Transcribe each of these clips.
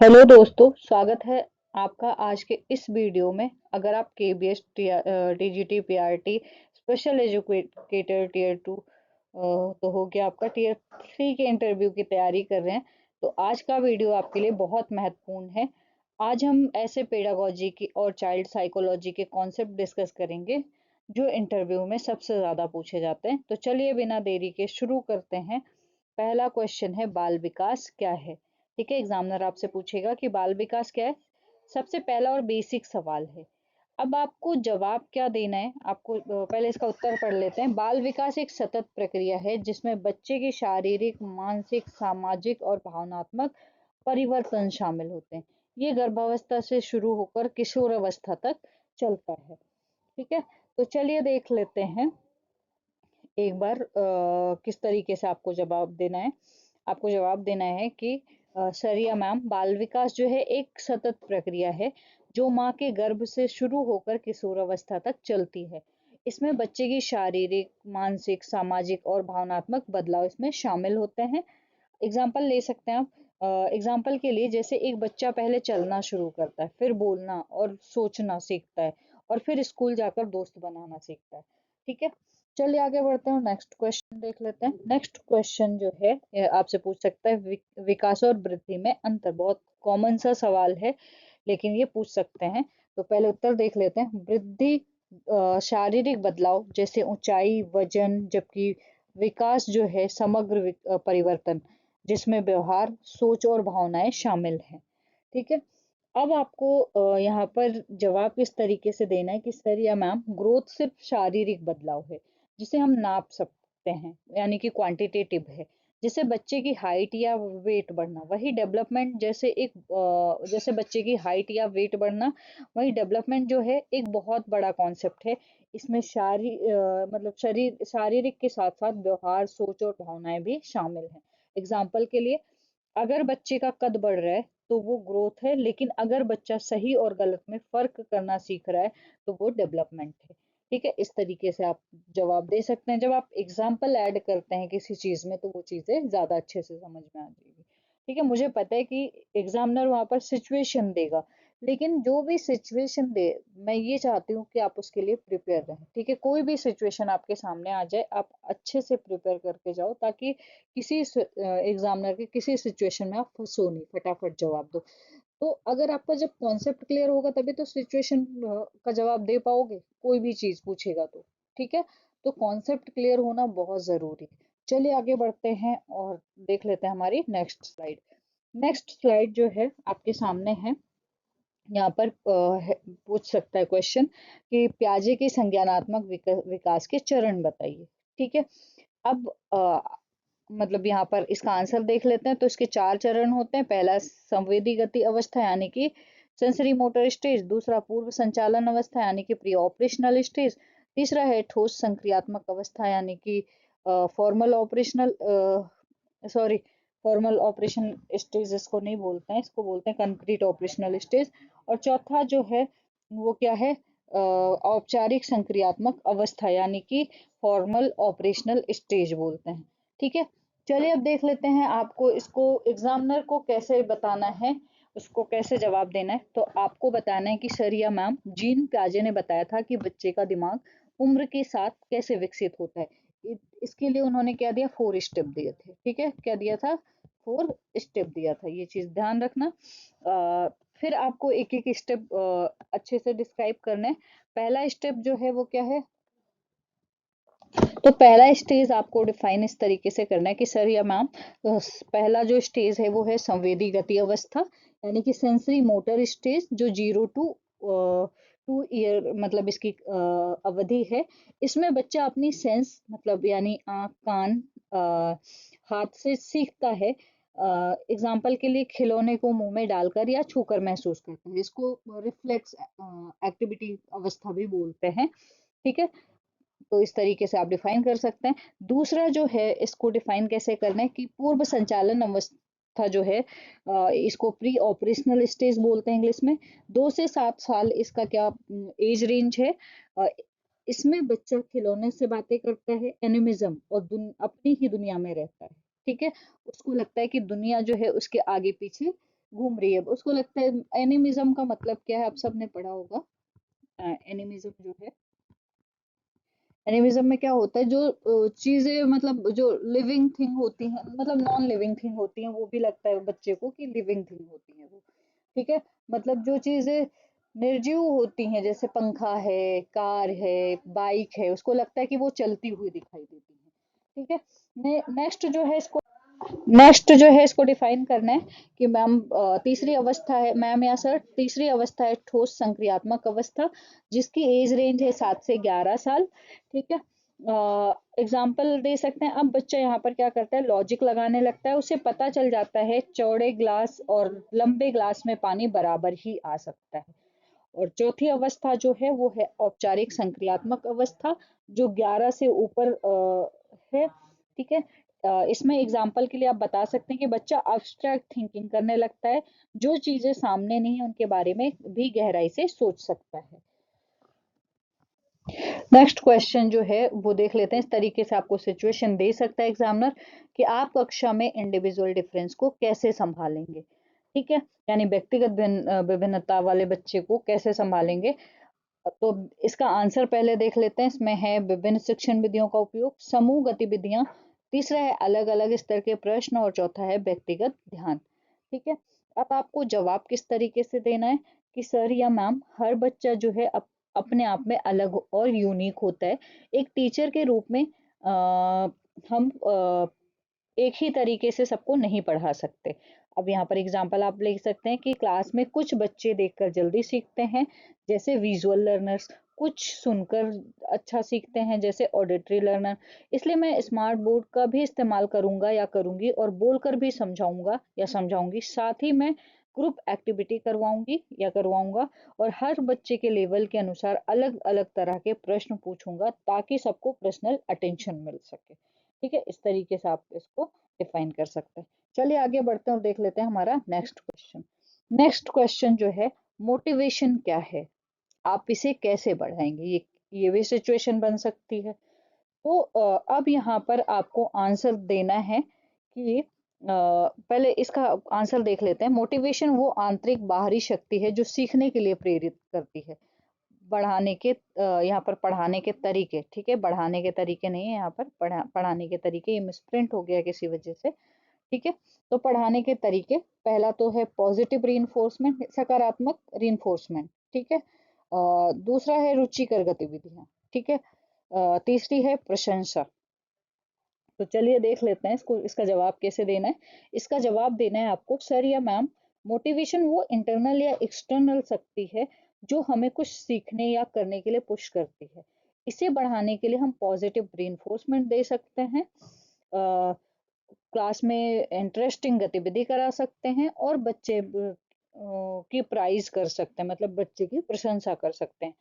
Hello दोस्तों, स्वागत है आपका आज के इस वीडियो में। अगर आप KBS TGT PRT special educator tier 2 तो हो गया आपका टीयर 3 के इंटरव्यू की तैयारी कर रहे हैं, तो आज का वीडियो आपके लिए बहुत महत्वपूर्ण है। आज हम ऐसे पेडागोजी की और चाइल्ड साइकोलॉजी के कॉन्सेप्ट डिस्कस करेंगे जो इंटरव्यू में सबसे ज़्यादा पूछे जाते हैं। तो चलिए बिना देरी के शुरू करते हैं। पहला क्वेश्चन है, बाल विकास क्या है? ठीक है, एग्जामिनर आपसे पूछेगा कि बाल विकास क्या है। सबसे पहला और बेसिक सवाल है। अब आपको जवाब क्या देना है, आपको पहले इसका उत्तर पढ़ लेते हैं। बाल विकास एक सतत प्रक्रिया है जिसमें बच्चे की शारीरिक, मानसिक, सामाजिक और भावनात्मक परिवर्तन शामिल होते हैं। ये गर्भावस्था से शुरू होकर किशोर अवस्था तक चलता है। ठीक है, तो चलिए देख लेते हैं एक बार किस तरीके से आपको जवाब देना है। आपको जवाब देना है कि सरिया मैम, बाल विकास जो है एक सतत प्रक्रिया है जो माँ के गर्भ से शुरू होकर किशोरावस्था तक चलती है। इसमें बच्चे की शारीरिक, मानसिक, सामाजिक और भावनात्मक बदलाव इसमें शामिल होते हैं। एग्जाम्पल ले सकते हैं आप। एग्जाम्पल के लिए, जैसे एक बच्चा पहले चलना शुरू करता है, फिर बोलना और सोचना सीखता है, और फिर स्कूल जाकर दोस्त बनाना सीखता है। ठीक है, चलिए आगे बढ़ते हैं, नेक्स्ट क्वेश्चन देख लेते हैं। नेक्स्ट क्वेश्चन जो है ये आपसे पूछ सकता है, विकास और वृद्धि में अंतर। बहुत कॉमन सा सवाल है, लेकिन ये पूछ सकते हैं। तो पहले उत्तर देख लेते हैं। वृद्धि शारीरिक बदलाव जैसे ऊंचाई, वजन, जबकि विकास जो है समग्र परिवर्तन जिसमें व्यवहार, सोच और भावनाएं शामिल हैं। ठीक है, अब आपको यहाँ पर जवाब किस तरीके से देना है कि सर या मैम, ग्रोथ सिर्फ शारीरिक बदलाव है जिसे हम नाप सकते हैं, यानी कि क्वांटिटेटिव है। जैसे बच्चे की हाइट या वेट बढ़ना, वही डेवलपमेंट। जैसे बच्चे की हाइट या वेट बढ़ना, वही डेवलपमेंट जो है एक बहुत बड़ा कॉन्सेप्ट है। इसमें मतलब शारीरिक के साथ साथ व्यवहार, सोच और भावनाएं भी शामिल हैं। एग्जाम्पल के लिए, अगर बच्चे का कद बढ़ रहा है तो वो ग्रोथ है, लेकिन अगर बच्चा सही और गलत में फर्क करना सीख रहा है तो वो डेवलपमेंट है। ठीक है, इस तरीके से आप जवाब दे सकते हैं। जब आप एग्जाम्पल ऐड करते हैं किसी चीज में, तो वो चीजें ज्यादा अच्छे से समझ में आ जाएगी। ठीक है, मुझे पता है कि एग्जामिनर वहां पर सिचुएशन देगा, लेकिन जो भी सिचुएशन दे, मैं ये चाहती हूँ कि आप उसके लिए प्रिपेयर रहें। ठीक है, कोई भी सिचुएशन आपके सामने आ जाए, आप अच्छे से प्रिपेयर करके जाओ, ताकि किसी एग्जामिनर के किसी सिचुएशन में आप फंसो नहीं, फटाफट जवाब दो। तो अगर आपका जब कॉन्सेप्ट क्लियर होगा तभी तो सिचुएशन का जवाब दे पाओगे, कोई भी चीज पूछेगा तो। ठीक है, तो कॉन्सेप्ट क्लियर होना बहुत जरूरी है। चलिए आगे बढ़ते हैं और देख लेते हैं हमारी नेक्स्ट स्लाइड। नेक्स्ट स्लाइड जो है आपके सामने है। यहाँ पर पूछ सकता है क्वेश्चन कि प्याजे के संज्ञानात्मक विकास के चरण बताइए। ठीक है, अब मतलब यहाँ पर इसका आंसर देख लेते हैं। तो इसके चार चरण होते हैं। पहला संवेदी गति अवस्था यानी कि सेंसरी मोटर स्टेज, दूसरा पूर्व संचालन अवस्था यानी कि प्री ऑपरेशनल स्टेज, तीसरा है ठोस संक्रियात्मक अवस्था यानी कि formal operational sorry formal operation stage इसको नहीं बोलते हैं, इसको बोलते हैं कंक्रीट ऑपरेशनल स्टेज। और चौथा जो है वो क्या है, औपचारिक संक्रियात्मक अवस्था यानी कि फॉर्मल ऑपरेशनल स्टेज बोलते हैं। ठीक है, चलिए अब देख लेते हैं आपको इसको एग्जामिनर को कैसे बताना है, उसको कैसे जवाब देना है। तो आपको बताना है कि सर या मैम, जीन प्याजे ने बताया था कि बच्चे का दिमाग उम्र के साथ कैसे विकसित होता है। इसके लिए उन्होंने क्या दिया, 4 स्टेप दिए थे। ठीक है, क्या दिया था, 4 स्टेप दिया था, ये चीज ध्यान रखना। फिर आपको एक एक स्टेप अच्छे से डिस्क्राइब करना है। पहला स्टेप जो है वो क्या है, तो पहला स्टेज आपको डिफाइन इस तरीके से करना है कि सर या मैम, पहला जो स्टेज है वो है संवेदी गति अवस्था यानी कि सेंसरी मोटर स्टेज, जो 0 to 2 ईयर मतलब इसकी अवधि है। इसमें बच्चा अपनी सेंस मतलब यानी आँख, कान, हाथ से सीखता है। एग्जाम्पल के लिए, खिलौने को मुंह में डालकर या छूकर महसूस करता है, इसको रिफ्लेक्स एक्टिविटी अवस्था भी बोलते हैं। ठीक है, तो इस तरीके से आप डिफाइन कर सकते हैं। दूसरा जो है, इसको डिफाइन कैसे करना है कि पूर्व संचालन अवस्था जो है, इसको प्री ऑपरेशनल स्टेज बोलते हैं इंग्लिश में। 2 से 7 साल इसका क्या एज रेंज है। अ, इसमें बच्चा खिलौने से बातें करता है, एनिमिज्म और अपनी ही दुनिया में रहता है। ठीक है, उसको लगता है कि दुनिया जो है उसके आगे पीछे घूम रही है, उसको लगता है। एनिमिज्म का मतलब क्या है, आप सबने पढ़ा होगा। एनिमिज्म जो है, एनिमिज्म में क्या होता है, जो चीजें मतलब जो लिविंग थिंग होती हैं, मतलब नॉन लिविंग थिंग होती हैं, वो भी लगता है बच्चे को कि लिविंग थिंग होती है वो। ठीक है, मतलब जो चीजें निर्जीव होती हैं, जैसे पंखा है, कार है, बाइक है, उसको लगता है कि वो चलती हुई दिखाई देती है। ठीक है, नेक्स्ट जो है इसको, नेक्स्ट जो है इसको डिफाइन करना है कि मैम, तीसरी अवस्था है मैम या सर, तीसरी अवस्था है ठोस संक्रियात्मक अवस्था, जिसकी एज रेंज है 7 से 11 साल। ठीक है, एग्जाम्पल दे सकते हैं। अब बच्चा यहाँ पर क्या करता है, लॉजिक लगाने लगता है, उसे पता चल जाता है चौड़े ग्लास और लंबे ग्लास में पानी बराबर ही आ सकता है। और चौथी अवस्था जो है वो है औपचारिक संक्रियात्मक अवस्था, जो 11 से ऊपर है। ठीक है, इसमें एग्जाम्पल के लिए आप बता सकते हैं कि बच्चा अब्स्ट्रैक्ट थिंकिंग करने लगता है, जो चीजें सामने नहीं है उनके बारे में भी गहराई से सोच सकता है। नेक्स्ट क्वेश्चन जो है वो देख लेते हैं। इस तरीके से आपको सिचुएशन दे सकता है एग्जामिनर कि आप कक्षा में इंडिविजुअल डिफरेंस को कैसे संभालेंगे। ठीक है, यानी व्यक्तिगत विभिन्नता वाले बच्चे को कैसे संभालेंगे। तो इसका आंसर पहले देख लेते हैं। इसमें है विभिन्न शिक्षण विधियों का उपयोग, समूह गतिविधियां, तीसरा है अलग अलग स्तर के प्रश्न, और चौथा है व्यक्तिगत ध्यान। ठीक है, अब आपको जवाब किस तरीके से देना है कि सर या मैम, हर बच्चा जो है अपने आप में अलग और यूनिक होता है। एक टीचर के रूप में हम एक ही तरीके से सबको नहीं पढ़ा सकते। अब यहाँ पर एग्जाम्पल आप ले सकते हैं कि क्लास में कुछ बच्चे देखकर जल्दी सीखते हैं, जैसे विजुअल लर्नर्स, कुछ सुनकर अच्छा सीखते हैं, जैसे ऑडिटरी लर्नर। इसलिए मैं स्मार्ट बोर्ड का भी इस्तेमाल करूंगा या करूंगी, और बोलकर भी समझाऊंगा या समझाऊंगी। साथ ही मैं ग्रुप एक्टिविटी करवाऊंगी या करवाऊंगा, और हर बच्चे के लेवल के अनुसार अलग अलग तरह के प्रश्न पूछूंगा, ताकि सबको पर्सनल अटेंशन मिल सके। ठीक है, इस तरीके से आप इसको डिफाइन कर सकते हैं। चलिए आगे बढ़ते हैं और देख लेते हैं हमारा नेक्स्ट क्वेश्चन। नेक्स्ट क्वेश्चन जो है, मोटिवेशन क्या है, आप इसे कैसे बढ़ाएंगे, ये भी सिचुएशन बन सकती है। तो अब यहाँ पर आपको आंसर देना है कि पहले इसका आंसर देख लेते हैं। मोटिवेशन वो आंतरिक बाहरी शक्ति है जो सीखने के लिए प्रेरित करती है। बढ़ाने के यहाँ पर पढ़ाने के तरीके, ठीक है, बढ़ाने के तरीके नहीं है यहाँ पर, पढ़ाने के तरीके, ये मिसप्रिंट हो गया किसी वजह से। ठीक है, तो पढ़ाने के तरीके, पहला तो है पॉजिटिव रीइंफोर्समेंट, सकारात्मक रीइंफोर्समेंट। ठीक है, दूसरा है रुचिकर गतिविधियां। ठीक है, तीसरी है प्रशंसा। तो चलिए देख लेते हैं इसको, इसका जवाब कैसे देना है। इसका जवाब देना है आपको, सर या मैम, मोटिवेशन वो इंटरनल या एक्सटर्नल शक्ति है जो हमें कुछ सीखने या करने के लिए पुश करती है। इसे बढ़ाने के लिए हम पॉजिटिव रीइंफोर्समेंट दे सकते हैं, क्लास में इंटरेस्टिंग गतिविधि करा सकते हैं, और बच्चे की प्राइज कर सकते हैं, मतलब बच्चे की प्रशंसा कर सकते हैं।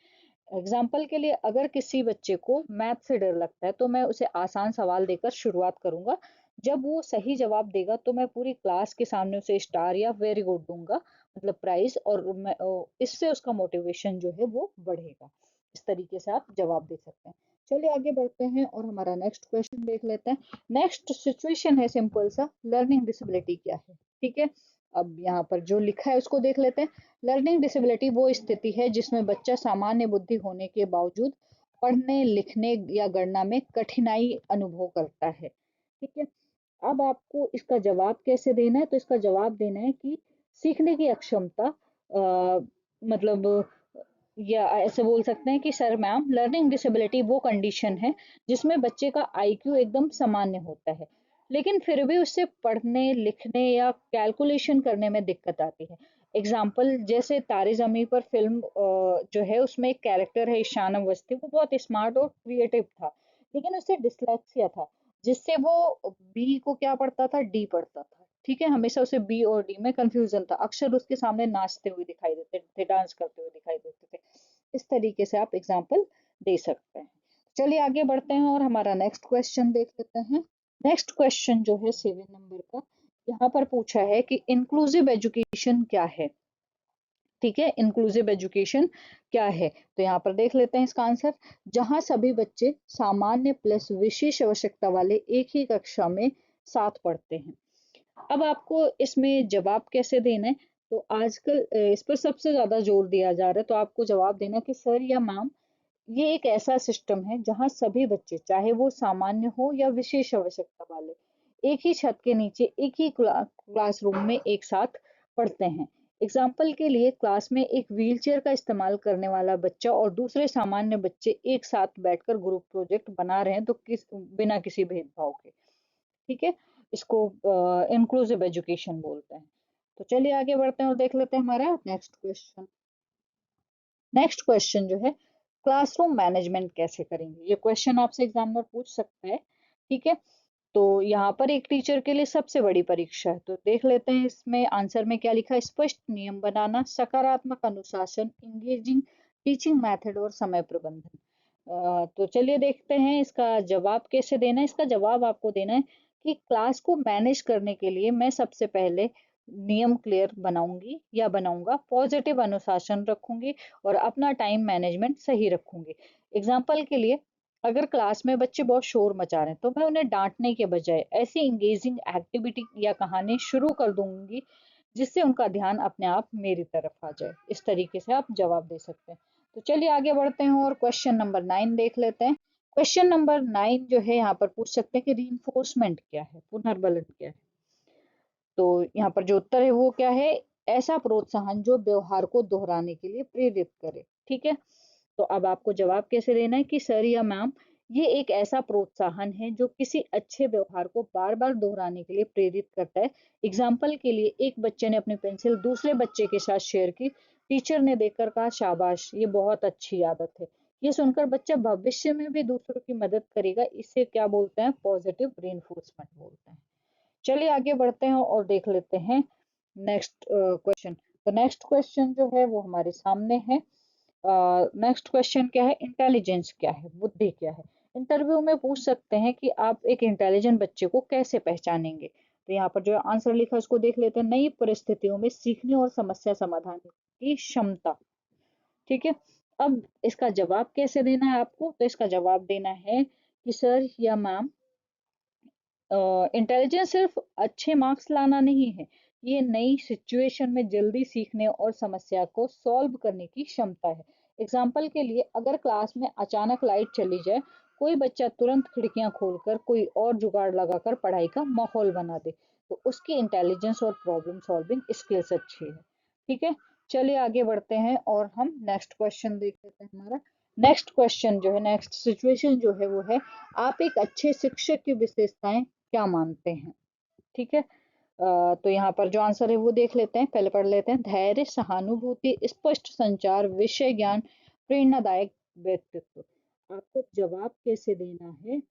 एग्जाम्पल के लिए, अगर किसी बच्चे को मैथ से डर लगता है, तो मैं उसे आसान सवाल देकर शुरुआत करूंगा। जब वो सही जवाब देगा तो मैं पूरी क्लास के सामने उसे स्टार या वेरी गुड दूंगा, मतलब प्राइज, और इससे उसका मोटिवेशन जो है वो बढ़ेगा। इस तरीके से आप जवाब दे सकते हैं। चलिए आगे बढ़ते हैं और हमारा नेक्स्ट क्वेश्चन देख लेते हैं। नेक्स्ट सिचुएशन है सिंपल सा, लर्निंग डिसेबिलिटी क्या है। ठीक है, अब यहाँ पर जो लिखा है उसको देख लेते हैं। लर्निंग डिसेबिलिटी वो स्थिति है जिसमें बच्चा सामान्य बुद्धि होने के बावजूद पढ़ने, लिखने या गणना में कठिनाई अनुभव करता है। ठीक है, अब आपको इसका जवाब कैसे देना है, तो इसका जवाब देना है कि सीखने की अक्षमता, मतलब या ऐसे बोल सकते हैं कि सर मैम, लर्निंग डिसेबिलिटी वो कंडीशन है जिसमें बच्चे का आईक्यू एकदम सामान्य होता है, लेकिन फिर भी उससे पढ़ने, लिखने या कैलकुलेशन करने में दिक्कत आती है। एग्जाम्पल जैसे तारे जमी पर फिल्म जो है, उसमें एक कैरेक्टर है ईशान अवस्थी, वो बहुत स्मार्ट और क्रिएटिव था, लेकिन उसे डिसलेक्सिया था, जिससे वो बी को क्या पढ़ता था, डी पढ़ता था। ठीक है, हमेशा उसे बी और डी में कंफ्यूजन था, अक्षर उसके सामने नाचते हुए दिखाई देते थे, डांस करते हुए दिखाई देते थे। इस तरीके से आप एग्जाम्पल दे सकते हैं। चलिए आगे बढ़ते हैं और हमारा नेक्स्ट क्वेश्चन देख लेते हैं। नेक्स्ट क्वेश्चन जो है 7 नंबर का, यहाँ पर पूछा है कि इंक्लूसिव एजुकेशन क्या है। ठीक है, इंक्लूसिव एजुकेशन क्या है, तो यहाँ पर देख लेते हैं इसका आंसर। जहां सभी बच्चे सामान्य प्लस विशेष आवश्यकता वाले एक ही कक्षा में साथ पढ़ते हैं। अब आपको इसमें जवाब कैसे देना है, तो आजकल इस पर सबसे ज्यादा जोर दिया जा रहा है, तो आपको जवाब देना कि सर या मैम, ये एक ऐसा सिस्टम है जहां सभी बच्चे, चाहे वो सामान्य हो या विशेष आवश्यकता वाले, एक ही छत के नीचे एक ही क्लासरूम में एक साथ पढ़ते हैं। एग्जाम्पल के लिए, क्लास में एक व्हीलचेयर का इस्तेमाल करने वाला बच्चा और दूसरे सामान्य बच्चे एक साथ बैठकर ग्रुप प्रोजेक्ट बना रहे हैं, तो बिना किसी भेदभाव के। ठीक है, इसको इंक्लूसिव एजुकेशन बोलते हैं। तो चलिए आगे बढ़ते हैं और देख लेते हैं हमारा नेक्स्ट क्वेश्चन। नेक्स्ट क्वेश्चन जो है, क्लासरूम मैनेजमेंट कैसे करेंगे, ये क्वेश्चन आपसे एग्जामिनर पूछ सकता है। ठीक है, तो यहाँ पर एक टीचर के लिए सबसे बड़ी परीक्षा है, तो देख लेते हैं इसमें आंसर में क्या लिखा है। स्पष्ट नियम बनाना, सकारात्मक अनुशासन, इंगेजिंग टीचिंग मेथड और समय प्रबंधन। तो चलिए देखते हैं इसका जवाब कैसे देना है। इसका जवाब आपको देना है कि क्लास को मैनेज करने के लिए मैं सबसे पहले नियम क्लियर बनाऊंगी या बनाऊंगा, पॉजिटिव अनुशासन रखूंगी और अपना टाइम मैनेजमेंट सही रखूंगी। एग्जाम्पल के लिए, अगर क्लास में बच्चे बहुत शोर मचा रहे हैं, तो मैं उन्हें डांटने के बजाय ऐसी इंगेजिंग एक्टिविटी या कहानी शुरू कर दूंगी जिससे उनका ध्यान अपने आप मेरी तरफ आ जाए। इस तरीके से आप जवाब दे सकते हैं। तो चलिए आगे बढ़ते हैं और क्वेश्चन नंबर 9 देख लेते हैं। क्वेश्चन नंबर 9 जो है, यहाँ पर पूछ सकते हैं कि रीइंफोर्समेंट क्या है, पुनर्बलन क्या है। तो यहाँ पर जो उत्तर है वो क्या है, ऐसा प्रोत्साहन जो व्यवहार को दोहराने के लिए प्रेरित करे। ठीक है, तो अब आपको जवाब कैसे देना है कि सर या मैम, ये एक ऐसा प्रोत्साहन है जो किसी अच्छे व्यवहार को बार बार दोहराने के लिए प्रेरित करता है। एग्जाम्पल के लिए, एक बच्चे ने अपनी पेंसिल दूसरे बच्चे के साथ शेयर की, टीचर ने देखकर कहा शाबाश, ये बहुत अच्छी आदत है। ये सुनकर बच्चा भविष्य में भी दूसरों की मदद करेगा। इसे क्या बोलते हैं, पॉजिटिव रेनफोर्समेंट बोलते हैं। चलिए आगे बढ़ते हैं और देख लेते हैं नेक्स्ट क्वेश्चन। तो नेक्स्ट क्वेश्चन जो है वो हमारे सामने है। नेक्स्ट क्वेश्चन क्या है, इंटेलिजेंस क्या है, बुद्धि क्या है। इंटरव्यू में पूछ सकते हैं कि आप एक इंटेलिजेंट बच्चे को कैसे पहचानेंगे। तो यहाँ पर जो आंसर लिखा है उसको देख लेते हैं। नई परिस्थितियों में सीखने और समस्या समाधान की क्षमता। ठीक है, अब इसका जवाब कैसे देना है आपको, तो इसका जवाब देना है कि सर या मैम, इंटेलिजेंस सिर्फ अच्छे मार्क्स लाना नहीं है, ये नई सिचुएशन में जल्दी सीखने और समस्या को सॉल्व करने की क्षमता है। एग्जाम्पल के लिए, अगर क्लास में अचानक लाइट चली जाए, कोई बच्चा तुरंत खिड़कियां खोलकर कोई और जुगाड़ लगाकर पढ़ाई का माहौल बना दे, तो उसकी इंटेलिजेंस और प्रॉब्लम सॉल्विंग स्किल्स अच्छी है। ठीक है, चलिए आगे बढ़ते हैं और हम नेक्स्ट क्वेश्चन देख लेते हैं हमारा। नेक्स्ट क्वेश्चन जो है, नेक्स्ट सिचुएशन जो है वो है, आप एक अच्छे शिक्षक की विशेषताएं क्या मानते हैं। ठीक है, तो यहाँ पर जो आंसर है वो देख लेते हैं, पहले पढ़ लेते हैं। धैर्य, सहानुभूति, स्पष्ट संचार, विषय ज्ञान, प्रेरणादायक व्यक्तित्व। आपको जवाब कैसे देना है,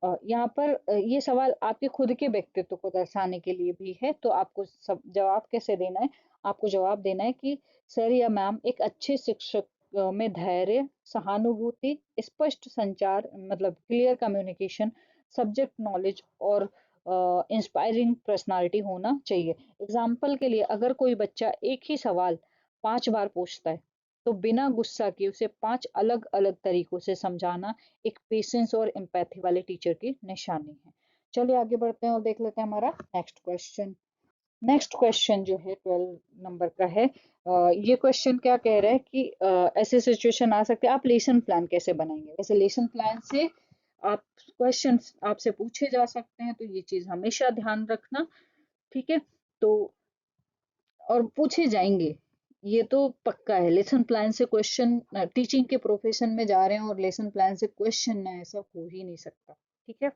यहाँ पर ये सवाल आपके खुद के व्यक्तित्व को दर्शाने के लिए भी है, तो आपको सब जवाब कैसे देना है। आपको जवाब देना है कि सर या मैम, एक अच्छे शिक्षक में धैर्य, सहानुभूति, स्पष्ट संचार मतलब क्लियर कम्युनिकेशन, सब्जेक्ट नॉलेज और इंस्पायरिंग पर्सनालिटी होना चाहिए। एग्जाम्पल के लिए, अगर कोई बच्चा एक ही सवाल 5 बार पूछता है, तो बिना गुस्सा किए उसे 5 अलग अलग तरीकों से समझाना एक पेशेंस और एम्पैथी वाले टीचर की निशानी है। चलिए आगे बढ़ते हैं और देख लेते हैं हमारा नेक्स्ट क्वेश्चन। नेक्स्ट क्वेश्चन जो है 12 नंबर का है। ये क्वेश्चन क्या कह रहा है कि ऐसे सिचुएशन आ सकते हैं, आप लेसन प्लान कैसे बनाएंगे। ऐसे लेसन प्लान से आप क्वेश्चन आपसे पूछे जा सकते हैं, तो ये चीज हमेशा ध्यान रखना। ठीक है, तो और पूछे जाएंगे, ये तो पक्का है। लेसन प्लान से क्वेश्चन, टीचिंग के प्रोफेशन में जा रहे हैं और लेसन प्लान से क्वेश्चन ना, ऐसा हो ही नहीं सकता। ठीक है,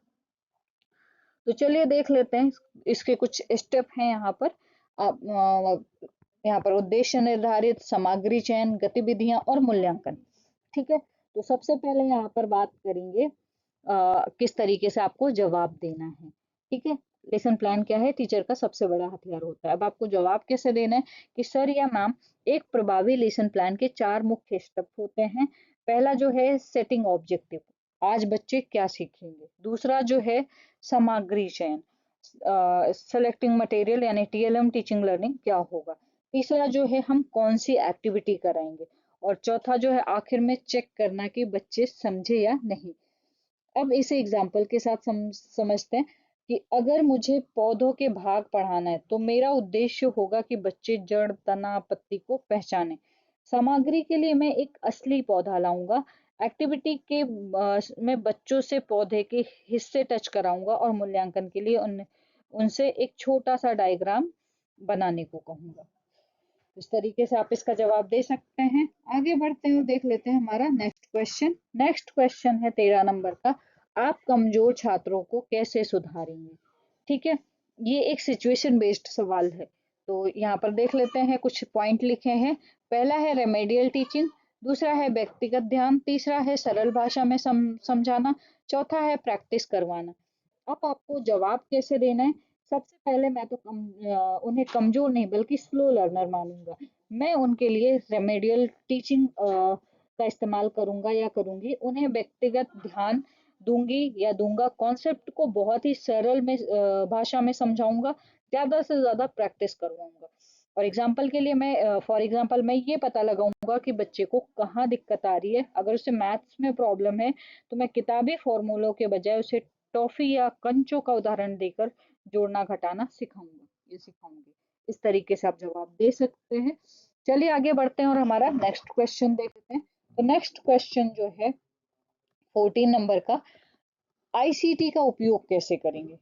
तो चलिए देख लेते हैं इसके कुछ स्टेप हैं यहाँ पर। आप यहाँ पर उद्देश्य निर्धारित, सामग्री चयन, गतिविधियां और मूल्यांकन। ठीक है, तो सबसे पहले यहाँ पर बात करेंगे किस तरीके से आपको जवाब देना है। ठीक है, लेसन प्लान क्या है, टीचर का सबसे बड़ा हथियार होता है। अब आपको जवाब कैसे देना है कि सर या मैम, एक प्रभावी लेसन प्लान के 4 मुख्य स्टेप होते हैं। पहला जो है, सेटिंग ऑब्जेक्टिव, आज बच्चे क्या सीखेंगे। दूसरा जो है, सामग्री चयन, सेलेक्टिंग मटेरियल यानी टीएलएम, टीचिंग लर्निंग क्या होगा। तीसरा जो है, हम कौन सी एक्टिविटी कराएंगे। और चौथा जो है, आखिर में चेक करना कि बच्चे समझे या नहीं। अब इसे एग्जाम्पल के साथ समझते हैं। कि अगर मुझे पौधों के भाग पढ़ाना है तो मेरा उद्देश्य होगा कि बच्चे जड़, तना, पत्ती को पहचाने। सामग्री के लिए मैं एक असली पौधा लाऊंगा। एक्टिविटी के मैं बच्चों से पौधे के हिस्से टच कराऊंगा और मूल्यांकन के लिए उनसे एक छोटा सा डायग्राम बनाने को कहूंगा। इस तरीके से आप इसका जवाब दे सकते हैं। आगे बढ़ते हैं और देख लेते हैं हमारा नेक्स्ट क्वेश्चन। नेक्स्ट क्वेश्चन है 13 नंबर का। आप कमजोर छात्रों को कैसे सुधारेंगे? ठीक है, ये एक सिचुएशन बेस्ड सवाल है। तो यहाँ पर देख लेते हैं, कुछ पॉइंट लिखे हैं। पहला है रेमेडियल टीचिंग, दूसरा है व्यक्तिगत ध्यान, तीसरा है सरल भाषा में समझाना, चौथा है प्रैक्टिस करवाना। अब आपको जवाब कैसे देना है? सबसे पहले मैं तो उन्हें कमजोर नहीं बल्कि स्लो लर्नर मानूंगा। मैं उनके लिए रेमेडियल टीचिंग का इस्तेमाल करूंगा या करूंगी। उन्हें व्यक्तिगत ध्यान दूंगी या दूंगा। कॉन्सेप्ट को बहुत ही सरल में भाषा में समझाऊंगा। ज्यादा से ज्यादा प्रैक्टिस करवाऊंगा। और एग्जाम्पल के लिए मैं फॉर एग्जाम्पल मैं ये पता लगाऊंगा कि बच्चे को कहाँ दिक्कत आ रही है। अगर उसे मैथ्स में प्रॉब्लम है तो मैं किताबी फॉर्मूलों के बजाय उसे टॉफी या कंचों का उदाहरण देकर जोड़ना घटाना सिखाऊंगा, ये सिखाऊंगी। इस तरीके से आप जवाब दे सकते हैं। चलिए आगे बढ़ते हैं और हमारा नेक्स्ट क्वेश्चन देख लेते हैं। तो नेक्स्ट क्वेश्चन जो है 14 नंबर का, आईसीटी का उपयोग कैसे करेंगे?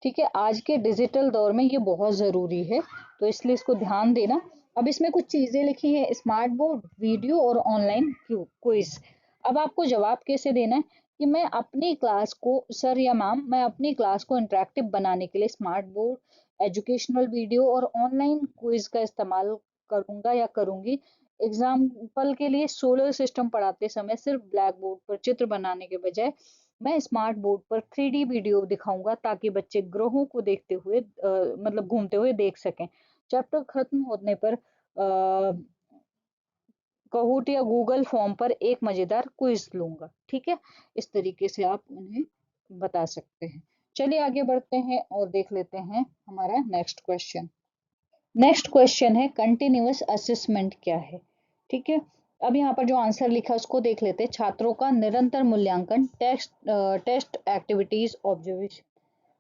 ठीक है, आज के डिजिटल दौर में ये बहुत जरूरी है, तो इसलिए इसको ध्यान देना। अब इसमें कुछ चीजें लिखी है, स्मार्ट बोर्ड, वीडियो और ऑनलाइन क्विज। अब आपको जवाब कैसे देना है कि मैं अपनी क्लास को, सर या मैम, मैं अपनी क्लास को इंटरेक्टिव बनाने के लिए स्मार्ट बोर्ड, एजुकेशनल वीडियो और ऑनलाइन क्विज का इस्तेमाल करूंगा या करूंगी। एग्जाम्पल के लिए सोलर सिस्टम पढ़ाते समय सिर्फ ब्लैक बोर्ड पर चित्र बनाने के बजाय मैं स्मार्ट बोर्ड पर 3D वीडियो दिखाऊंगा ताकि बच्चे ग्रहों को देखते हुए मतलब घूमते हुए देख सकें। चैप्टर खत्म होने पर कहूट या गूगल फॉर्म पर एक मजेदार क्विज लूंगा। ठीक है, इस तरीके से आप उन्हें बता सकते हैं। चलिए आगे बढ़ते हैं और देख लेते हैं हमारा नेक्स्ट क्वेश्चन। नेक्स्ट क्वेश्चन है कंटिन्यूअस असेसमेंट क्या है? ठीक है, अब यहाँ पर जो आंसर लिखा है उसको देख लेते हैं। छात्रों का निरंतर मूल्यांकन, टेस्ट एक्टिविटीज, ऑब्जर्वेशन।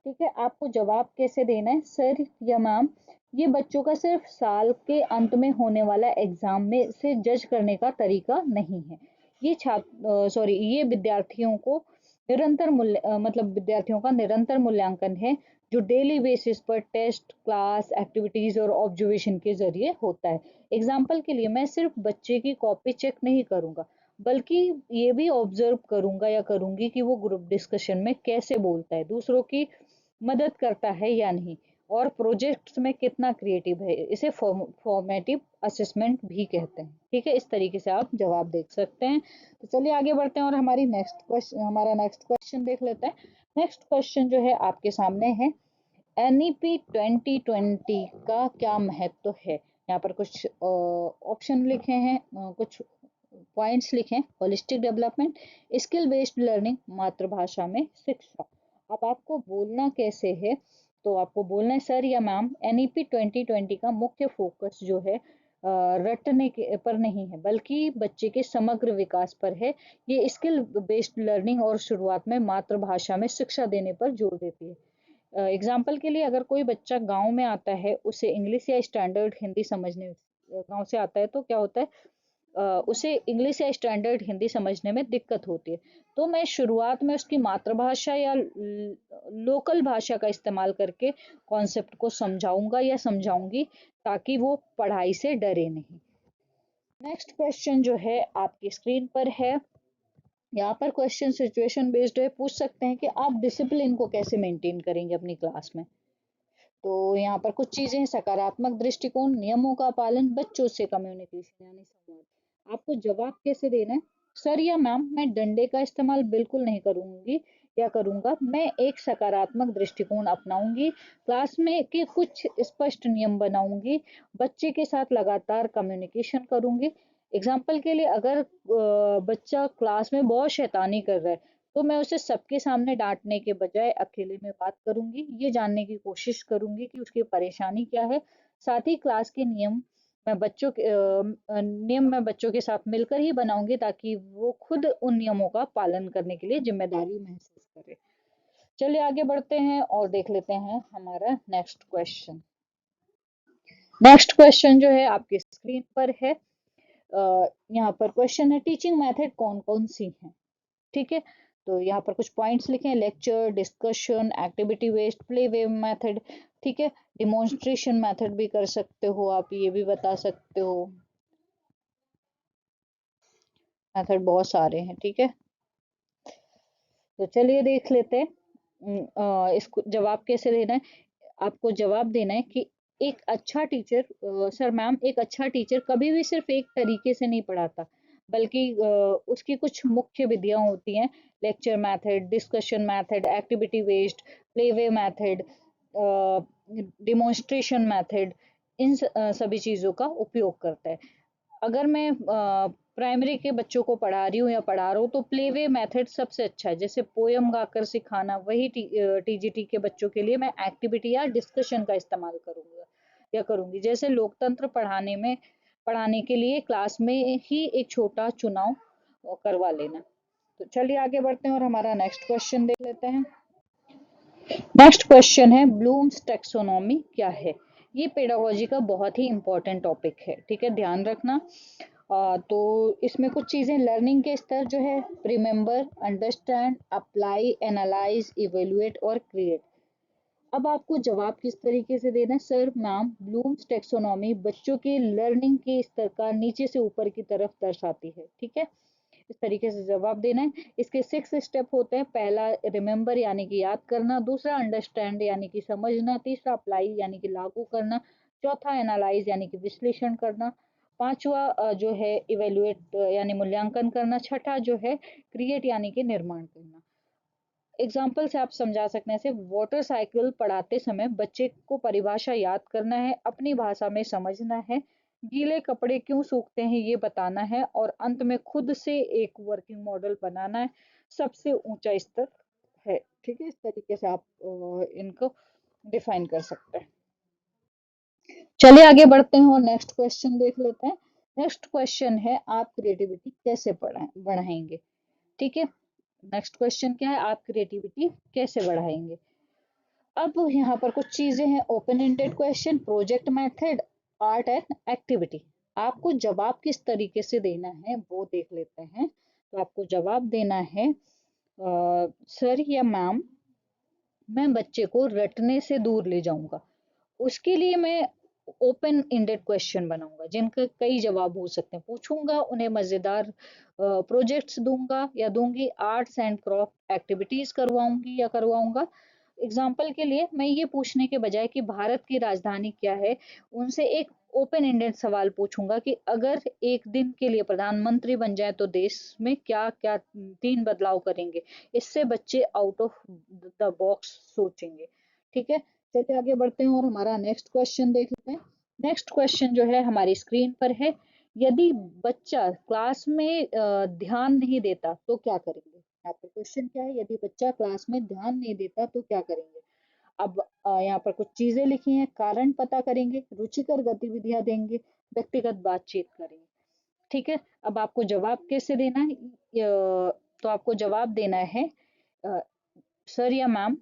ठीक है, आपको जवाब कैसे देना है? सर या मैम, ये बच्चों का सिर्फ साल के अंत में होने वाला एग्जाम में से जज करने का तरीका नहीं है। ये छात्र सॉरी ये विद्यार्थियों को निरंतर मतलब विद्यार्थियों का निरंतर मूल्यांकन है, जो डेली बेसिस पर टेस्ट, क्लास एक्टिविटीज और ऑब्जर्वेशन के जरिए होता है। एग्जाम्पल के लिए मैं सिर्फ बच्चे की कॉपी चेक नहीं करूंगा, बल्कि ये भी ऑब्जर्व करूंगा या करूंगी कि वो ग्रुप डिस्कशन में कैसे बोलता है, दूसरों की मदद करता है या नहीं, और प्रोजेक्ट्स में कितना क्रिएटिव है। इसे फॉर्मेटिव असेसमेंट भी कहते हैं। ठीक है, इस तरीके से आप जवाब देख सकते हैं। तो चलिए आगे बढ़ते हैं और हमारा नेक्स्ट क्वेश्चन देख लेते हैं। नेक्स्ट क्वेश्चन जो है आपके सामने है, एनईपी 2020 का क्या महत्व है? यहाँ पर कुछ ऑप्शन लिखे हैं, कुछ पॉइंट्स लिखे हैं। Holistic development, skill based learning, मातृभाषा में शिक्षा। अब आपको बोलना कैसे है? तो आपको बोलना है, सर या मैम, एनईपी 2020 का मुख्य फोकस जो है रटने के पर नहीं है, बल्कि बच्चे के समग्र विकास पर है। ये स्किल बेस्ड लर्निंग और शुरुआत में मातृभाषा में शिक्षा देने पर जोर देती है। एग्जाम्पल के लिए अगर कोई बच्चा गांव में आता है, उसे इंग्लिश या स्टैंडर्ड हिंदी समझने, गांव से आता है तो क्या होता है, उसे इंग्लिश या स्टैंडर्ड हिंदी समझने में दिक्कत होती है। तो मैं शुरुआत में उसकी मातृभाषा या लोकल भाषा का इस्तेमाल करके कॉन्सेप्ट को समझाऊंगा या समझाऊंगी, ताकि वो पढ़ाई से डरे नहीं। नेक्स्ट क्वेश्चन जो है आपकी स्क्रीन पर है। यहाँ पर क्वेश्चन सिचुएशन बेस्ड है, पूछ सकते हैं कि आप डिसिप्लिन को कैसे मेंटेन करेंगे अपनी क्लास में। तो यहाँ पर कुछ चीजें हैं, सकारात्मक दृष्टिकोण, नियमों का पालन, बच्चों से कम्युनिकेशन यानी संवाद। आपको जवाब कैसे देना है? सर या मैम, मैं डंडे का इस्तेमाल बिल्कुल नहीं करूंगी या करूंगा। मैं एक सकारात्मक दृष्टिकोण अपनाऊंगी, क्लास में के कुछ स्पष्ट नियम बनाऊंगी, बच्चे के साथ लगातार कम्युनिकेशन करूंगी। एग्जाम्पल के लिए अगर बच्चा क्लास में बहुत शैतानी कर रहा है, तो मैं उसे सबके सामने डांटने के बजाय अकेले में बात करूंगी, ये जानने की कोशिश करूंगी कि उसकी परेशानी क्या है। साथ ही क्लास के नियम मैं बच्चों के साथ मिलकर ही बनाऊंगी, ताकि वो खुद उन नियमों का पालन करने के लिए जिम्मेदारी महसूस करे। चलिए आगे बढ़ते हैं और देख लेते हैं हमारा नेक्स्ट क्वेश्चन। नेक्स्ट क्वेश्चन जो है आपकी स्क्रीन पर है। यहाँ पर क्वेश्चन है, टीचिंग मेथड कौन कौन सी हैं। ठीक है, तो यहाँ पर कुछ पॉइंट्स लिखे हैं, lecture, discussion, activity based, play way method. ठीक है, डिमॉन्स्ट्रेशन मेथड भी कर सकते हो आप, ये भी बता सकते हो। मेथड बहुत सारे हैं। ठीक है, तो चलिए देख लेते हैं। इसको जवाब कैसे देना है। आपको जवाब देना है कि एक अच्छा टीचर, सर मैम, एक अच्छा टीचर कभी भी सिर्फ एक तरीके से नहीं पढ़ाता, बल्कि उसकी कुछ मुख्य विधियां होती हैं। Lecture method, discussion method, activity based, playway method, demonstration method, इन सभी चीज़ों का उपयोग करता है। अगर मैं प्राइमरी के बच्चों को पढ़ा रही हूँ या पढ़ा रहा हूँ तो प्लेवे मेथड सबसे अच्छा है। जैसे पोयम गाकर सिखाना, वही टीजीटी के बच्चों के लिए मैं एक्टिविटी या डिस्कशन का इस्तेमाल करूंगा या करूंगी। जैसे लोकतंत्र पढ़ाने के लिए क्लास में ही एक छोटा चुनाव करवा लेना। तो चलिए आगे बढ़ते हैं और हमारा नेक्स्ट क्वेश्चन देख लेते हैं। नेक्स्ट क्वेश्चन है, ब्लूम्स टेक्सोनॉमी क्या है। ये पेडागोजी का बहुत ही इंपॉर्टेंट टॉपिक है। ठीक है, ध्यान रखना। तो इसमें कुछ चीजें, लर्निंग के स्तर जो है, remember, understand, apply, analyse, evaluate और क्रिएट। अब आपको जवाब किस तरीके से देना है। सर मैम, ब्लूम्स टेक्सोनॉमी बच्चों के लर्निंग के स्तर का नीचे से ऊपर की तरफ दर्शाती है। ठीक है, इस तरीके से जवाब देना है। इसके 6 स्टेप होते हैं। पहला रिमेम्बर यानी कि याद करना, दूसरा अंडरस्टैंड यानी कि समझना, तीसरा अप्लाई यानी कि लागू करना, चौथा एनालाइज यानी कि विश्लेषण करना, पांचवा जो है इवेल्युएट यानी मूल्यांकन करना, छठा जो है क्रिएट यानी कि निर्माण करना। एग्जाम्पल से आप समझा सकते हैं। जैसे वाटर साइकिल पढ़ाते समय बच्चे को परिभाषा याद करना है, अपनी भाषा में समझना है, गीले कपड़े क्यों सूखते हैं ये बताना है, और अंत में खुद से एक वर्किंग मॉडल बनाना है। सबसे ऊंचा स्तर है। ठीक है, इस तरीके से आप इनको डिफाइन कर सकते हैं। चलिए आगे बढ़ते हैं और नेक्स्ट क्वेश्चन देख लेते हैं। नेक्स्ट क्वेश्चन है, आप क्रिएटिविटी कैसे बढ़ाएंगे। ठीक है, नेक्स्ट क्वेश्चन क्या है, आप क्रिएटिविटी कैसे बढ़ाएंगे। अब यहाँ पर कुछ चीजें हैं, open ended question, project method, art and activity. आपको जवाब किस तरीके से देना है वो देख लेते हैं। तो आपको जवाब देना है, सर या मैम, मैं बच्चे को रटने से दूर ले जाऊंगा। उसके लिए मैं ओपन एंडेड क्वेश्चन बनाऊंगा जिनके कई जवाब हो सकते हैं। पूछूंगा उन्हें, मजेदार प्रोजेक्ट्स दूंगा या दूंगी, आर्ट्स एंड क्राफ्ट एक्टिविटीज करवाऊंगी या करवाऊंगा। एग्जाम्पल के लिए मैं ये पूछने के बजाय कि भारत की राजधानी क्या है, उनसे एक ओपन एंडेड सवाल पूछूंगा कि अगर एक दिन के लिए प्रधानमंत्री बन जाए तो देश में क्या क्या 3 बदलाव करेंगे। इससे बच्चे आउट ऑफ द बॉक्स सोचेंगे। ठीक है, चलिए आगे बढ़ते हैं और हमारा नेक्स्ट क्वेश्चन देख लेते हैं। नेक्स्ट क्वेश्चन जो है हमारी स्क्रीन पर है, यदि बच्चा क्लास में ध्यान नहीं देता तो क्या करेंगे। यहाँ पर क्वेश्चन क्या है, यदि बच्चा क्लास में ध्यान नहीं देता तो क्या करेंगे। अब यहाँ पर कुछ चीजें लिखी हैं, कारण पता करेंगे, रुचिकर गतिविधियां देंगे, व्यक्तिगत बातचीत करेंगे। ठीक है, अब आपको जवाब कैसे देना है। तो आपको जवाब देना है, अ, सर या मैम,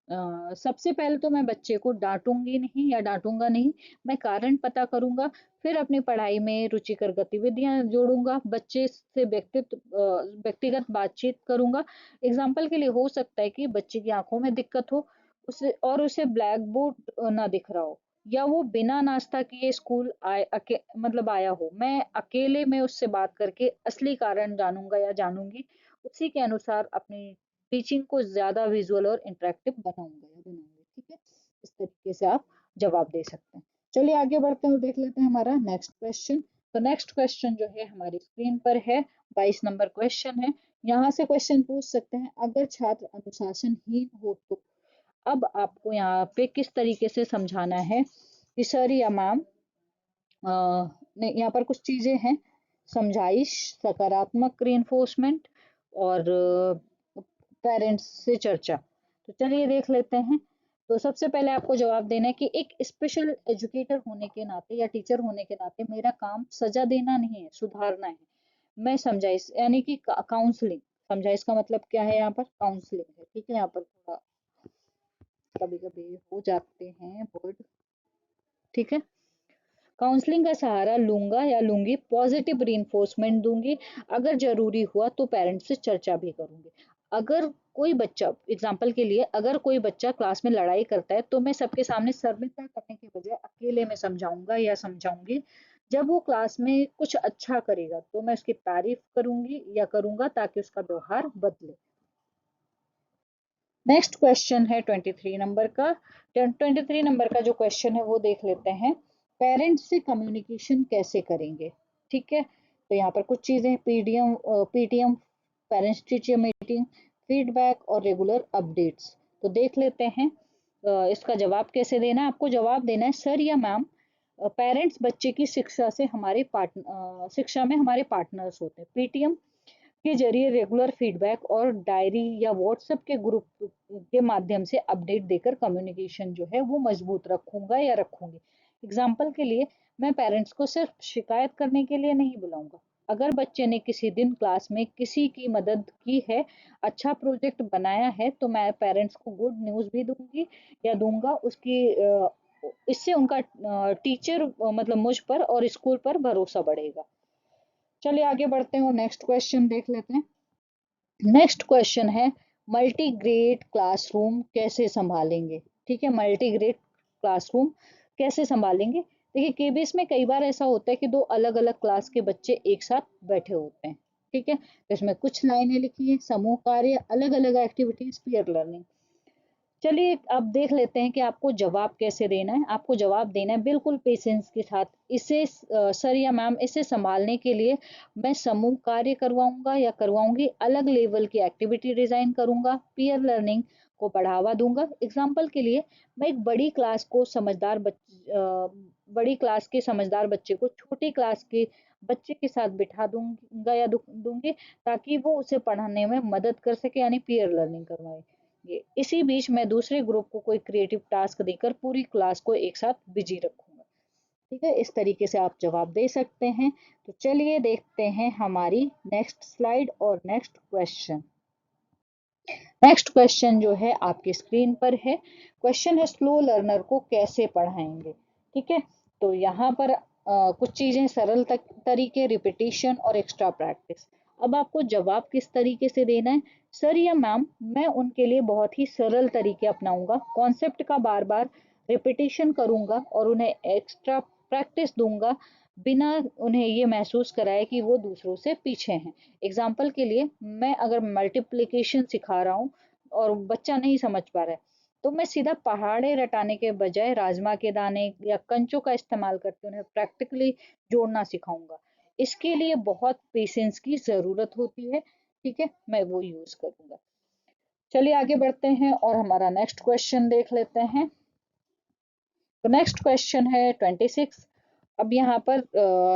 सबसे पहले तो मैं बच्चे को डांटूंगी नहीं या डांटूंगा नहीं, मैं कारण पता करूंगा, फिर अपनी पढ़ाई में रुचिकर गतिविधियां जोड़ूंगा, बच्चे से व्यक्तिगत बातचीत करूंगा। एग्जाम्पल के लिए हो सकता है कि बच्चे की आंखों में दिक्कत हो, उसे ब्लैक बोर्ड ना दिख रहा हो, या वो बिना नाश्ता किए स्कूल मतलब आया हो। मैं अकेले में उससे बात करके असली कारण जानूंगा या जानूंगी, उसी के अनुसार अपनी टीचिंग को ज्यादा विजुअल और इंटरेक्टिव बनाऊंगे। ठीक है, इस तरीके से आप जवाब दे सकते हैं। चलिए आगे बढ़ते हैं और देख लेते हैं हमारा नेक्स्ट क्वेश्चन। तो नेक्स्ट क्वेश्चन जो है हमारी स्क्रीन पर है, 22 नंबर क्वेश्चन है। यहाँ से क्वेश्चन पूछ सकते हैं, अगर छात्र अनुशासनहीन हो तो। अब आपको यहाँ पे किस तरीके से समझाना है कि सर या मैम, यहाँ पर कुछ चीजें हैं, समझाइश, सकारात्मक रीइंफोर्समेंट और पेरेंट्स से चर्चा। तो चलिए देख लेते हैं। तो सबसे पहले आपको जवाब देना है कि एक स्पेशल एजुकेटर होने के नाते या टीचर होने के नाते मेरा काम सजा देना नहीं है, सुधारना है। मैं समझाइश यानी कि काउंसलिंग, समझा इसका मतलब क्या है? यहाँ पर काउंसलिंग है। ठीक है, यहाँ पर थोड़ा कभी कभी हो जाते हैं वर्ड। ठीक है, काउंसलिंग का सहारा लूंगा या लूंगी, पॉजिटिव रीइंफोर्समेंट दूंगी, अगर जरूरी हुआ तो पेरेंट्स से चर्चा भी करूंगी। अगर कोई बच्चा, एग्जाम्पल के लिए, अगर कोई बच्चा क्लास में लड़ाई करता है तो मैं सबके सामने शर्मिंदा करने के बजाय अकेले में समझाऊंगा या समझाऊंगी। जब वो क्लास में कुछ अच्छा करेगा तो मैं उसकी तारीफ करूंगी या करूंगा ताकि उसका व्यवहार बदले। नेक्स्ट क्वेश्चन है 23 नंबर का। 23 नंबर का जो क्वेश्चन है वो देख लेते हैं। पेरेंट्स से कम्युनिकेशन कैसे करेंगे? ठीक है, तो यहाँ पर कुछ चीजें, PTM, parents teacher meeting, feedback और रेगुलर अपडेट्स। तो देख लेते हैं इसका जवाब कैसे देना है। आपको जवाब देना है, सर या मैम, पेरेंट्स बच्चे की शिक्षा से हमारे शिक्षा में हमारे पार्टनर्स होते हैं। पीटीएम के जरिए रेगुलर फीडबैक और डायरी या व्हाट्सएप के ग्रुप के माध्यम से अपडेट देकर कम्युनिकेशन जो है वो मजबूत रखूंगा या रखूंगी। एग्जाम्पल के लिए, मैं पेरेंट्स को सिर्फ शिकायत करने के लिए नहीं बुलाऊंगा। अगर बच्चे ने किसी दिन क्लास में किसी की मदद की है, अच्छा प्रोजेक्ट बनाया है, तो मैं पेरेंट्स को गुड न्यूज़ भी दूंगी या दूंगा। उसकी इससे उनका टीचर मतलब मुझ पर और स्कूल पर भरोसा बढ़ेगा। चलिए आगे बढ़ते हैं और नेक्स्ट क्वेश्चन देख लेते हैं। नेक्स्ट क्वेश्चन है, मल्टी ग्रेड क्लासरूम कैसे संभालेंगे? ठीक है, मल्टी ग्रेड क्लासरूम कैसे संभालेंगे? देखिए, केबीएस में कई बार ऐसा होता है कि दो अलग अलग क्लास के बच्चे एक साथ बैठे होते हैं। ठीक है, तो इसमें कुछ लाइनें लिखी है, समूह कार्य, अलग अलग एक्टिविटीज, पीयर लर्निंग। चलिए अब देख लेते हैं कि आपको जवाब कैसे देना है। आपको जवाब देना है बिल्कुल पेशेंस के साथ। इसे सर या मैम, इसे संभालने के लिए मैं समूह कार्य करवाऊंगा या करवाऊंगी, अलग लेवल की एक्टिविटी डिजाइन करूंगा, पीयर लर्निंग को बढ़ावा दूंगा। एग्जाम्पल के लिए, मैं एक बड़ी क्लास के समझदार बच्चे को छोटी क्लास के बच्चे के साथ बिठा दूंगा या दूंगी, ताकि वो उसे पढ़ाने में मदद कर सके, यानी पीयर लर्निंग करवाए। ये इसी बीच मैं दूसरे ग्रुप को कोई क्रिएटिव टास्क देकर पूरी क्लास को एक साथ बिजी रखूंगा। ठीक है, इस तरीके से आप जवाब दे सकते हैं। तो चलिए देखते हैं हमारी नेक्स्ट स्लाइड और नेक्स्ट क्वेश्चन। नेक्स्ट क्वेश्चन जो है आपकी स्क्रीन पर है। क्वेश्चन है, स्लो लर्नर को कैसे पढ़ाएंगे? ठीक है, तो यहाँ पर कुछ चीजें, सरल तरीके, रिपीटिशन और एक्स्ट्रा प्रैक्टिस। अब आपको जवाब किस तरीके से देना है? सर या मैम, मैं उनके लिए बहुत ही सरल तरीके अपनाऊंगा, कॉन्सेप्ट का बार बार रिपीटिशन करूंगा और उन्हें एक्स्ट्रा प्रैक्टिस दूंगा, बिना उन्हें ये महसूस कराए कि वो दूसरों से पीछे हैं। एग्जाम्पल के लिए, मैं अगर मल्टीप्लिकेशन सिखा रहा हूँ और बच्चा नहीं समझ पा रहा है, तो मैं सीधा पहाड़े रटाने के बजाय राजमा के दाने या कंचों का इस्तेमाल करके उन्हें प्रैक्टिकली जोड़ना सिखाऊंगा। इसके लिए बहुत पेशेंस की जरूरत होती है। ठीक है, मैं वो यूज करूंगा। चलिए आगे बढ़ते हैं और हमारा नेक्स्ट क्वेश्चन देख लेते हैं। तो नेक्स्ट क्वेश्चन है 26। अब यहाँ पर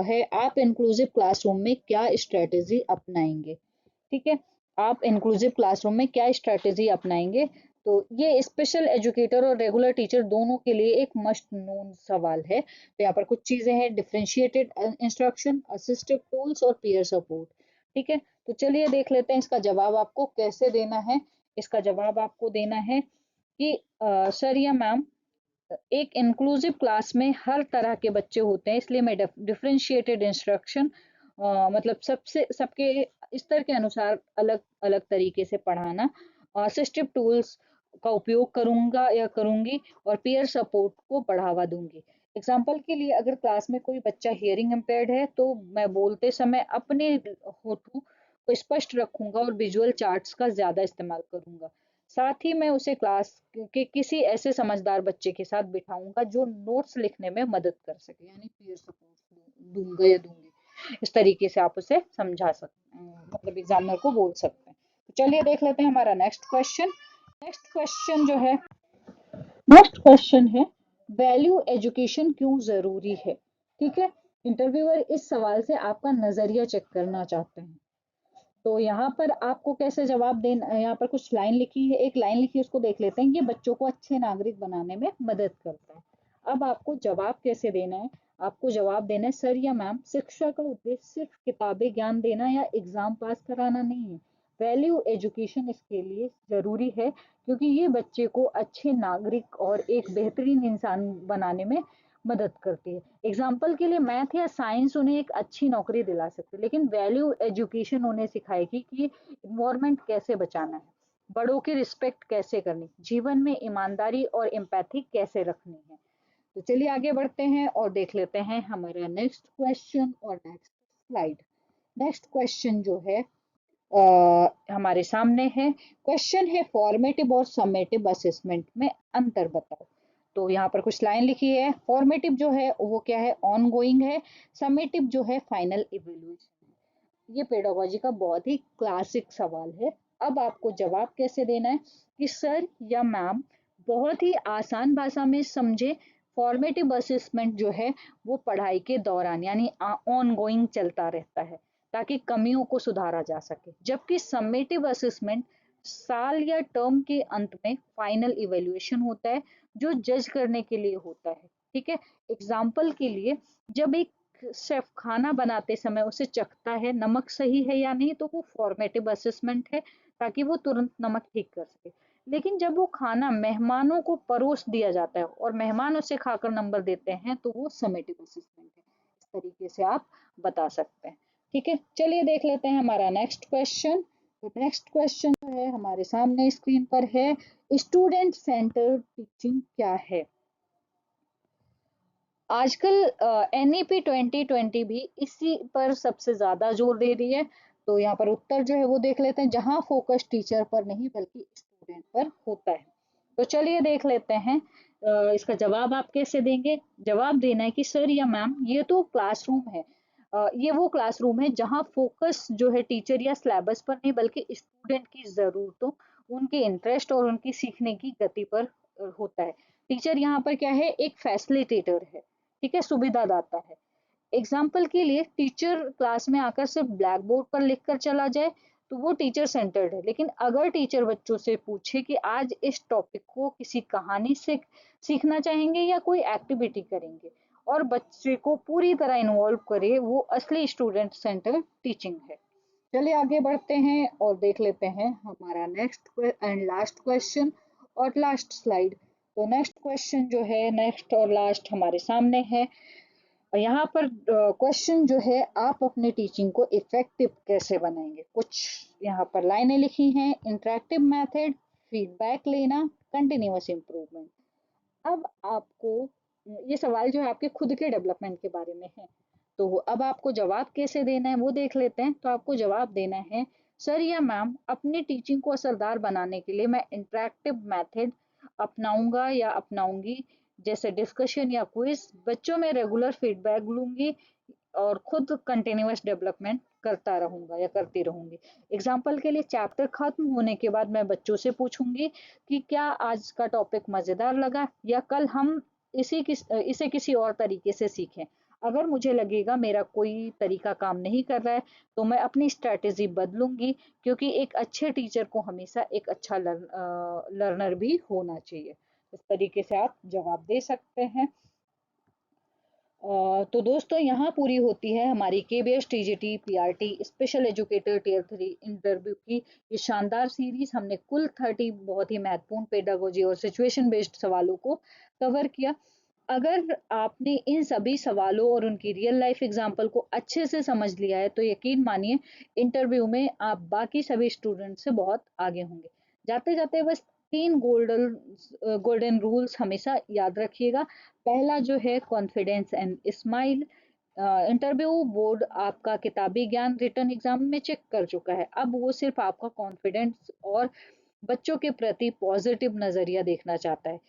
है, आप इंक्लूसिव क्लासरूम में क्या स्ट्रेटेजी अपनाएंगे? ठीक है, आप इंक्लूसिव क्लासरूम में क्या स्ट्रेटेजी अपनाएंगे? तो ये स्पेशल एजुकेटर और रेगुलर टीचर दोनों के लिए एक मस्ट नोन सवाल है। तो यहाँ पर कुछ चीजें हैं, डिफरेंशिएटेड इंस्ट्रक्शन, असिस्टिव टूल्स और पीयर सपोर्ट। ठीक है, तो चलिए देख लेते हैं इसका जवाब आपको कैसे देना है। इसका जवाब आपको देना है कि सर या मैम, एक इंक्लूसिव क्लास में हर तरह के बच्चे होते हैं, इसलिए मैं डिफरेंशिएटेड इंस्ट्रक्शन, मतलब सबसे सबके स्तर के अनुसार अलग अलग तरीके से पढ़ाना, असिस्टिव टूल्स का उपयोग करूंगा या करूंगी, और पीयर सपोर्ट को बढ़ावा दूंगी। एग्जाम्पल के लिए, अगर क्लास में कोई बच्चा हियरिंग इम्पेयर्ड है तो मैं बोलते समय अपने होठों को स्पष्ट रखूंगा और विजुअल चार्ट्स का ज्यादा इस्तेमाल करूंगा। साथ ही मैं उसे क्लास के किसी ऐसे समझदार बच्चे के साथ बिठाऊंगा जो नोट्स लिखने में मदद कर सके, यानी पीयर सपोर्ट दूंगा या दूंगी। इस तरीके से आप उसे समझा सकते हैं, मतलब एग्जामिनर को बोल सकते हैं। तो चलिए देख लेते हैं हमारा नेक्स्ट क्वेश्चन। नेक्स्ट क्वेश्चन जो है, नेक्स्ट क्वेश्चन है, वैल्यू एजुकेशन क्यों जरूरी है? ठीक है, इंटरव्यूअर इस सवाल से आपका नजरिया चेक करना चाहते हैं। तो यहाँ पर आपको कैसे जवाब देना, यहाँ पर कुछ लाइन लिखी है, एक लाइन लिखी है, उसको देख लेते हैं। ये बच्चों को अच्छे नागरिक बनाने में मदद करता है। अब आपको जवाब कैसे देना है? आपको जवाब देना है, सर या मैम, शिक्षा का उद्देश्य सिर्फ किताबी ज्ञान देना या एग्जाम पास कराना नहीं है, वैल्यू एजुकेशन इसके लिए जरूरी है, क्योंकि ये बच्चे को अच्छे नागरिक और एक बेहतरीन इंसान बनाने में मदद करती है। एग्जाम्पल के लिए मैथ या साइंस उन्हें एक अच्छी नौकरी दिला सकते हैं, लेकिन वैल्यू एजुकेशन उन्हें सिखाएगी कि इन्वायरमेंट कैसे बचाना है, बड़ों की रिस्पेक्ट कैसे करनी, जीवन में ईमानदारी और एम्पैथी कैसे रखनी है। तो चलिए आगे बढ़ते हैं और देख लेते हैं हमारा नेक्स्ट क्वेश्चन और नेक्स्ट स्लाइड। नेक्स्ट क्वेश्चन जो है हमारे सामने है। क्वेश्चन है फॉर्मेटिव और समेटिव असेसमेंट में अंतर बताओ। तो यहाँ पर कुछ लाइन लिखी है। फॉर्मेटिव जो है वो क्या है, ऑन गोइंग है। समेटिव जो है फाइनल इवेल्युएशन है। ये पेडागोजी का बहुत ही क्लासिक सवाल है। अब आपको जवाब कैसे देना है कि सर या मैम बहुत ही आसान भाषा में समझे। फॉर्मेटिव असेसमेंट जो है वो पढ़ाई के दौरान यानी ऑन गोइंग चलता रहता है, ताकि कमियों को सुधारा जा सके, जबकि समेटिव असेसमेंट साल या टर्म के अंत में फाइनल इवेल्युएशन होता है, जो जज करने के लिए होता है। ठीक है, एग्जाम्पल के लिए जब एक शेफ खाना बनाते समय उसे चखता है नमक सही है या नहीं, तो वो फॉर्मेटिव असेसमेंट है, ताकि वो तुरंत नमक ठीक कर सके। लेकिन जब वो खाना मेहमानों को परोस दिया जाता है और मेहमान उसे खाकर नंबर देते हैं, तो वो समेटिव असेसमेंट है। इस तरीके से आप बता सकते हैं। ठीक है, चलिए देख लेते हैं हमारा नेक्स्ट क्वेश्चन। तो नेक्स्ट क्वेश्चन जो है हमारे सामने स्क्रीन पर है, स्टूडेंट सेंटर्ड टीचिंग क्या है। आजकल NEP 2020 भी इसी पर सबसे ज्यादा जोर दे रही है। तो यहाँ पर उत्तर जो है वो देख लेते हैं, जहां फोकस टीचर पर नहीं बल्कि स्टूडेंट पर होता है। तो चलिए देख लेते हैं इसका जवाब आप कैसे देंगे। जवाब देना है कि सर या मैम ये तो क्लासरूम है, ये वो क्लासरूम है जहाँ फोकस जो है टीचर या सिलेबस पर नहीं बल्कि स्टूडेंट की जरूरतों, उनके इंटरेस्ट और उनकी सीखने की गति पर होता है। टीचर यहाँ पर क्या है, एक फैसिलिटेटर है। ठीक है, सुविधादाता है। एग्जाम्पल के लिए टीचर क्लास में आकर सिर्फ ब्लैक बोर्ड पर लिख कर चला जाए तो वो टीचर सेंटर्ड है। लेकिन अगर टीचर बच्चों से पूछे कि आज इस टॉपिक को किसी कहानी से सीखना चाहेंगे या कोई एक्टिविटी करेंगे और बच्चे को पूरी तरह इन्वॉल्व करे, वो असली स्टूडेंट सेंटर टीचिंग है। चलिए आगे बढ़ते हैं और देख लेते हैं हमारा नेक्स्ट एंड लास्ट क्वेश्चन और लास्ट स्लाइड। तो नेक्स्ट क्वेश्चन जो है, नेक्स्ट और लास्ट हमारे सामने है। और यहाँ पर क्वेश्चन जो है, आप अपने टीचिंग को इफेक्टिव कैसे बनाएंगे। कुछ यहाँ पर लाइनें लिखी हैं, इंटरेक्टिव मेथड, फीडबैक लेना, कंटिन्यूअस इम्प्रूवमेंट। अब आपको ये सवाल जो है आपके खुद के डेवलपमेंट के बारे में है। तो अब आपको जवाब कैसे देना है वो देख लेते हैं। तो आपको जवाब देना है, सर या मैम अपनी टीचिंग को असरदार बनाने के लिए मैं इंटरेक्टिव मेथड अपनाऊंगा या अपनाऊंगी, जैसे डिस्कशन या क्विज, बच्चों में रेगुलर फीडबैक लूंगी और खुद कंटिन्यूअस डेवलपमेंट करता रहूंगा या करती रहूंगी। एग्जाम्पल के लिए चैप्टर खत्म होने के बाद मैं बच्चों से पूछूंगी कि क्या आज का टॉपिक मजेदार लगा या कल हम इसे किसी और तरीके से सीखें। अगर मुझे लगेगा मेरा कोई तरीका काम नहीं कर रहा है तो मैं अपनी स्ट्रेटेजी बदलूंगी, क्योंकि एक अच्छे टीचर को हमेशा एक अच्छा लर्नर भी होना चाहिए। इस तरीके से आप जवाब दे सकते हैं। तो दोस्तों यहाँ पूरी होती है हमारी KBS TGT PRT special educator tier 3 interview की ये शानदार सीरीज। हमने कुल 30 बहुत ही महत्वपूर्ण पेडागोजी और सिचुएशन बेस्ड सवालों को कवर किया। अगर आपने इन सभी सवालों और उनकी रियल लाइफ एग्जाम्पल को अच्छे से समझ लिया है तो यकीन मानिए इंटरव्यू में आप बाकी सभी स्टूडेंट से बहुत आगे होंगे। जाते जाते बस 3 गोल्डन रूल्स हमेशा याद रखिएगा। पहला जो है confidence and smile. Interview board आपका किताबी ज्ञान रिटर्न एग्जाम में चेक कर चुका है, अब वो सिर्फ आपका कॉन्फिडेंस और बच्चों के प्रति पॉजिटिव नजरिया देखना चाहता है।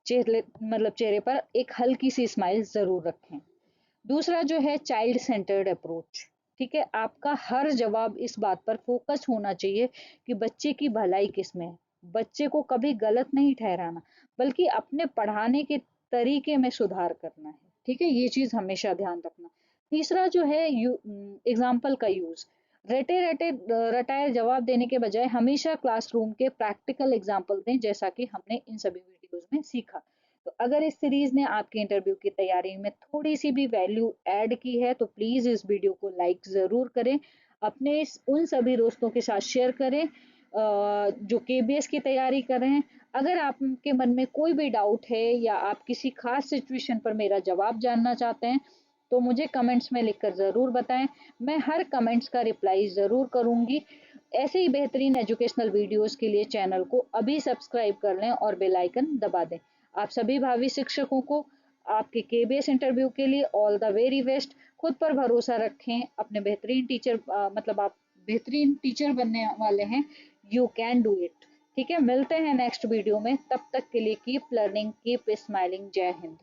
चेहरे पर एक हल्की सी स्माइल जरूर रखें। दूसरा जो है चाइल्ड सेंटर्ड अप्रोच। ठीक है, आपका हर जवाब इस बात पर फोकस होना चाहिए कि बच्चे की भलाई किस में है। बच्चे को कभी गलत नहीं ठहराना, बल्कि अपने पढ़ाने के तरीके में सुधार करना है। ठीक है, ये चीज हमेशा ध्यान रखना। तीसरा जो है एग्जाम्पल का यूज। रटे रटे रटाए जवाब देने के बजाय हमेशा क्लासरूम के प्रैक्टिकल एग्जाम्पल दें, जैसा कि हमने इन सभी वीडियोज में सीखा। तो अगर इस सीरीज ने आपके इंटरव्यू की तैयारी में थोड़ी सी भी वैल्यू ऐड की है तो प्लीज इस वीडियो को लाइक जरूर करें। अपने उन सभी दोस्तों के साथ शेयर करें जो केबीएस की तैयारी कर रहे हैं। अगर आपके मन में कोई भी डाउट है या आप किसी खास सिचुएशन पर मेरा जवाब जानना चाहते हैं तो मुझे कमेंट्स में लिखकर ज़रूर बताएं। मैं हर कमेंट्स का रिप्लाई ज़रूर करूंगी। ऐसे ही बेहतरीन एजुकेशनल वीडियोस के लिए चैनल को अभी सब्सक्राइब कर लें और बेल आइकन दबा दें। आप सभी भावी शिक्षकों को आपके केबीएस इंटरव्यू के लिए ऑल द वेरी बेस्ट। खुद पर भरोसा रखें, अपने बेहतरीन टीचर मतलब आप बेहतरीन टीचर बनने वाले हैं। You can do it. ठीक है, मिलते हैं नेक्स्ट वीडियो में। तब तक के लिए कीप लर्निंग, कीप स्माइलिंग। जय हिंद।